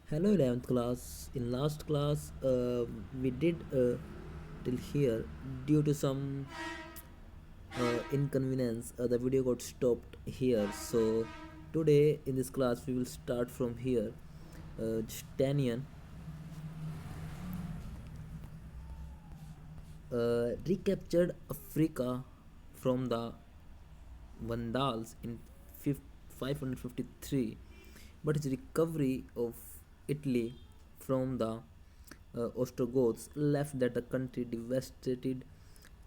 Hello 11th class. In last class, we did till here due to some inconvenience. The video got stopped here. So today in this class we will start from here. Justinian recaptured Africa from the Vandals in 553, but his recovery of Italy from the Ostrogoths left that the country devastated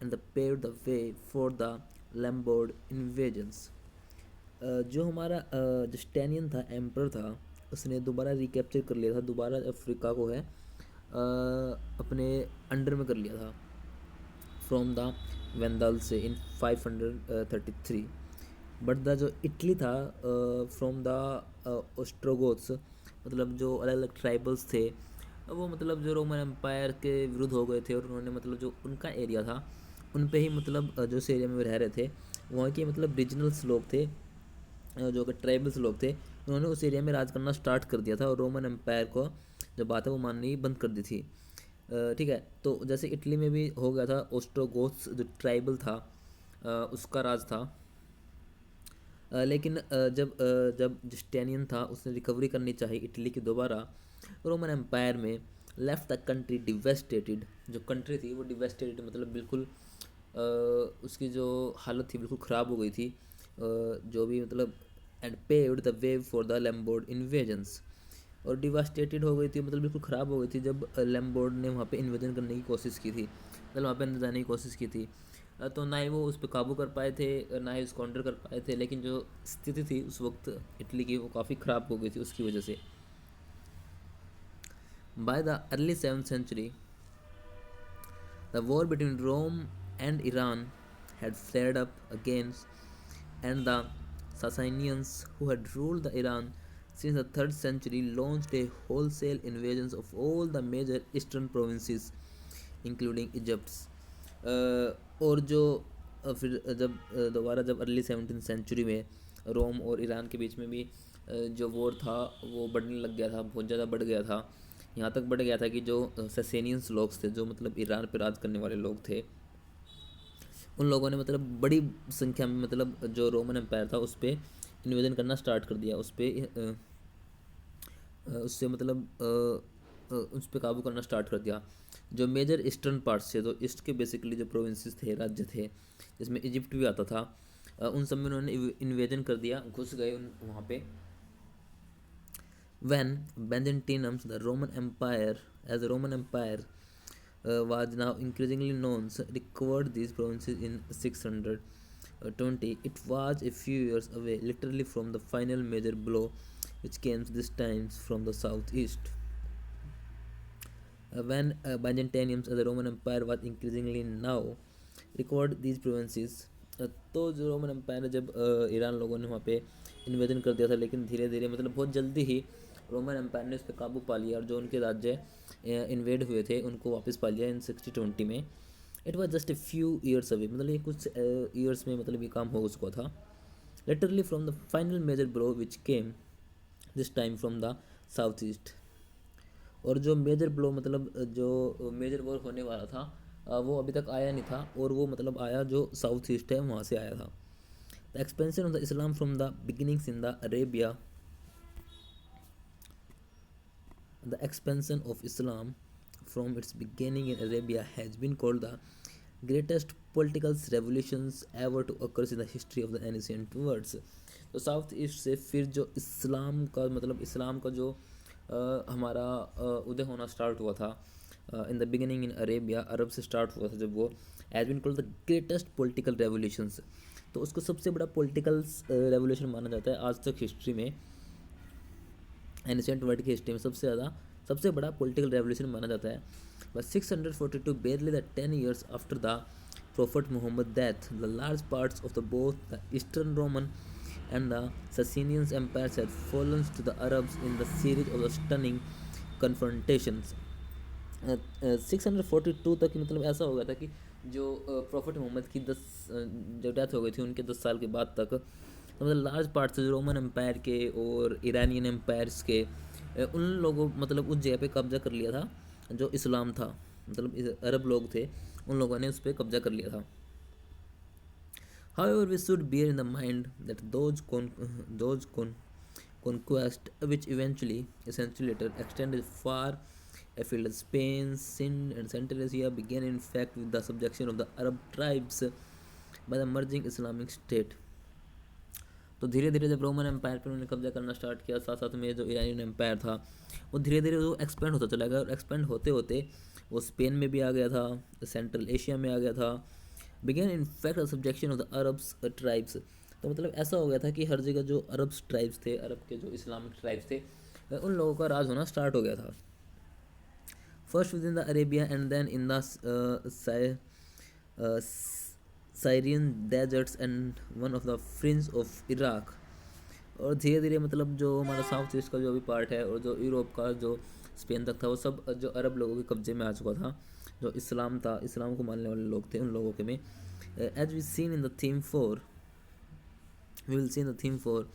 and paved the way for the Lombard invasions. जो हमारा जस्टेनियन था emperor था उसने दोबारा recapture कर लिया था दोबारा अफ्रीका को है अपने अंडर में कर लिया था फ्रॉम द वेंदाल से इन 533 बट द जो इटली था फ्रॉम द ऑस्ट्रोगोथ्स मतलब जो अलग अलग ट्राइबल्स थे वो मतलब जो रोमन एम्पायर के विरुद्ध हो गए थे और उन्होंने मतलब जो उनका एरिया था उन पे ही मतलब जो उस एरिया में वो रह रहे थे वहाँ के मतलब रीजनल्स लोग थे जो कि ट्राइबल्स लोग थे उन्होंने उस एरिया में राज करना स्टार्ट कर दिया था और रोमन एम्पायर को जो बात है वो माननी बंद कर दी थी। ठीक है तो जैसे इटली में भी हो गया था ओस्ट्रोगोथ्स जो ट्राइबल था उसका राज था। लेकिन जब जस्टेनियन था उसने रिकवरी करनी चाहिए इटली की दोबारा रोमन एम्पायर में लेफ्ट द कंट्री डिवेस्टेटेड जो कंट्री थी वो डिवेस्टेटेड मतलब बिल्कुल उसकी जो हालत थी बिल्कुल ख़राब हो गई थी जो भी मतलब and paved the way for the Lombard invasions और डिवास्टेटेड हो गई थी मतलब बिल्कुल ख़राब हो गई थी जब लैम्बोर्ड ने वहाँ पे इन्वेजन करने की कोशिश की थी मतलब वहाँ पे अंदर जाने की कोशिश की थी। तो ना ही वो उस पर काबू कर पाए थे ना ही उसको अंडर कर पाए थे लेकिन जो स्थिति थी उस वक्त इटली की वो काफ़ी ख़राब हो गई थी उसकी वजह से। By the early 7th century the war between Rome and Iran had flared up against, and the Sassanians, who had ruled the Iran since the 3rd century, launched a wholesale invasion of all the major eastern provinces, including Egypt. और जो फिर जब दोबारा जब early 17th century में रोम और Iran के बीच में भी जो वॉर था वो बढ़ने लग गया था बहुत ज़्यादा बढ़ गया था। यहाँ तक बढ़ गया था कि जो ससेनियंस लोग थे जो मतलब ईरान पर राज करने वाले लोग थे उन लोगों ने मतलब बड़ी संख्या में मतलब जो रोमन एम्पायर था उस पर इन्वेजन करना स्टार्ट कर दिया उस पर उससे मतलब उस पर काबू करना स्टार्ट कर दिया। जो मेजर ईस्टर्न पार्ट्स थे तो ईस्ट के बेसिकली जो प्रोविंसेस थे राज्य थे जिसमें इजिप्ट भी आता था उन सब में उन्होंने इन्वेजन कर दिया घुस गए उन वहाँ पे। When Byzantium, the Roman Empire, as the Roman Empire was now increasingly known, recovered these provinces in 620. It was a few years away, literally from the final major blow, which came this time from the southeast. When Byzantium, as the Roman Empire, was increasingly now recovered these provinces, तो जो Roman empire जब Iran लोगों ने वहाँ पे invasion कर दिया था लेकिन धीरे धीरे मतलब बहुत जल्दी ही रोमन एम्पायर ने उस पर काबू पा लिया और जो उनके राज्य इन्वेड हुए थे उनको वापस पा लिया इन 1620 में। It was just a few years away मतलब ये कुछ ईयर्स में मतलब ये काम हो चुका था। Literally from the final major blow which came this time from the south east. और जो मेजर ब्लो मतलब जो मेजर वॉर होने वाला था वो अभी तक आया नहीं था और वो मतलब आया जो साउथ ईस्ट है वहाँ से आया था। The expansion of the Islam from the beginnings in the Arabia The expansion of Islam from its beginning in Arabia has been called the greatest political revolutions ever to occur in the history of the ancient worlds। तो south east से फिर जो इस्लाम का मतलब इस्लाम का जो हमारा उदय होना स्टार्ट हुआ था in the beginning in Arabia अरब से स्टार्ट हुआ था जब वो as been called the greatest political revolutions. तो उसको सबसे बड़ा पॉलिटिकल रेवोल्यूशन माना जाता है आज तक हिस्ट्री में एनिसेंट वर्ल्ड की हिस्ट्री में सबसे बड़ा पॉलिटिकल रेवोल्यूशन माना जाता है। But 642 barely the 10 years after the Prophet Muhammad's death, the large parts of the both the Eastern Roman and the Sasanian empires had fallen to the Arabs in the series of the stunning confrontations। 642 तक मतलब ऐसा हो गया था कि जो profit Mohammad की जो डेथ हो गई थी उनके 10 साल के बाद तक तो मतलब लार्ज पार्ट्स जो रोमन एम्पायर के और ईरानियन एम्पायर्स के उन लोगों मतलब उस जगह पे कब्जा कर लिया था जो इस्लाम था, मतलब अरब लोग थे, उन लोगों ने उस पर कब्जा कर लिया था. However, we should bear in the mind that those conquest, which eventually, essentially later, extended far afield as Spain, Sind, and Central Asia, began in fact with the subjection of the Arab tribes by the emerging Islamic State. तो धीरे धीरे जब Roman empire पर उन्होंने कब्जा करना start किया, साथ साथ में जो ईरानियन एम्पायर था वो धीरे धीरे वो एक्सपेंड होता चला गया, और एक्सपेंड होते होते वो स्पेन में भी आ गया था, सेंट्रल एशिया में आ गया था. Began in fact subjection of the Arabs tribes. तो मतलब ऐसा हो गया था कि हर जगह जो अरब्स ट्राइब्स थे, अरब के जो इस्लामिक ट्राइब्स थे, उन लोगों का राज होना स्टार्ट हो गया था. First with in the Arabia and then in the Syrian deserts and one of the fringe of Iraq. और धीरे धीरे मतलब जो हमारा साउथ ईस्ट का जो भी पार्ट है और जो यूरोप का जो स्पेन तक था, वो सब जो अरब लोगों के कब्जे में आ चुका था. जो इस्लाम था, इस्लाम को मानने वाले लोग थे, उन लोगों के में as we seen in the theme four we will see in the theme 4,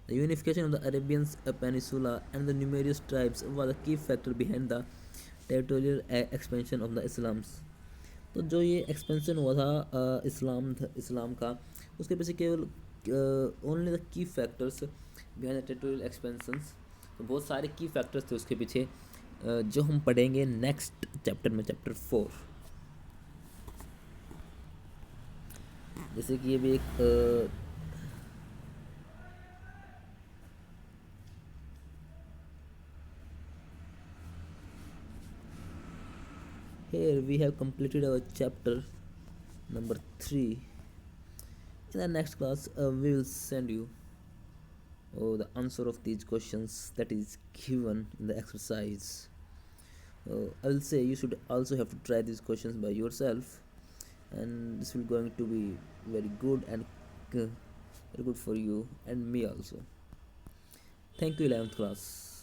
the unification of the Arabian Peninsula and the numerous tribes was a key factor behind the territorial expansion of the Islams. तो जो ये expansion हुआ था इस्लाम का, उसके पीछे केवल only the key factors behind the territorial expansions. तो बहुत सारे की फैक्टर्स थे उसके पीछे, जो हम पढ़ेंगे नेक्स्ट चैप्टर में, चैप्टर 4. जैसे कि ये भी एक here we have completed our chapter number 3. In the next class we will send you the answer of these questions that is given in the exercise. I will say you should also have to try these questions by yourself, and this will going to be very good and very good for you and me also. Thank you, 11th class.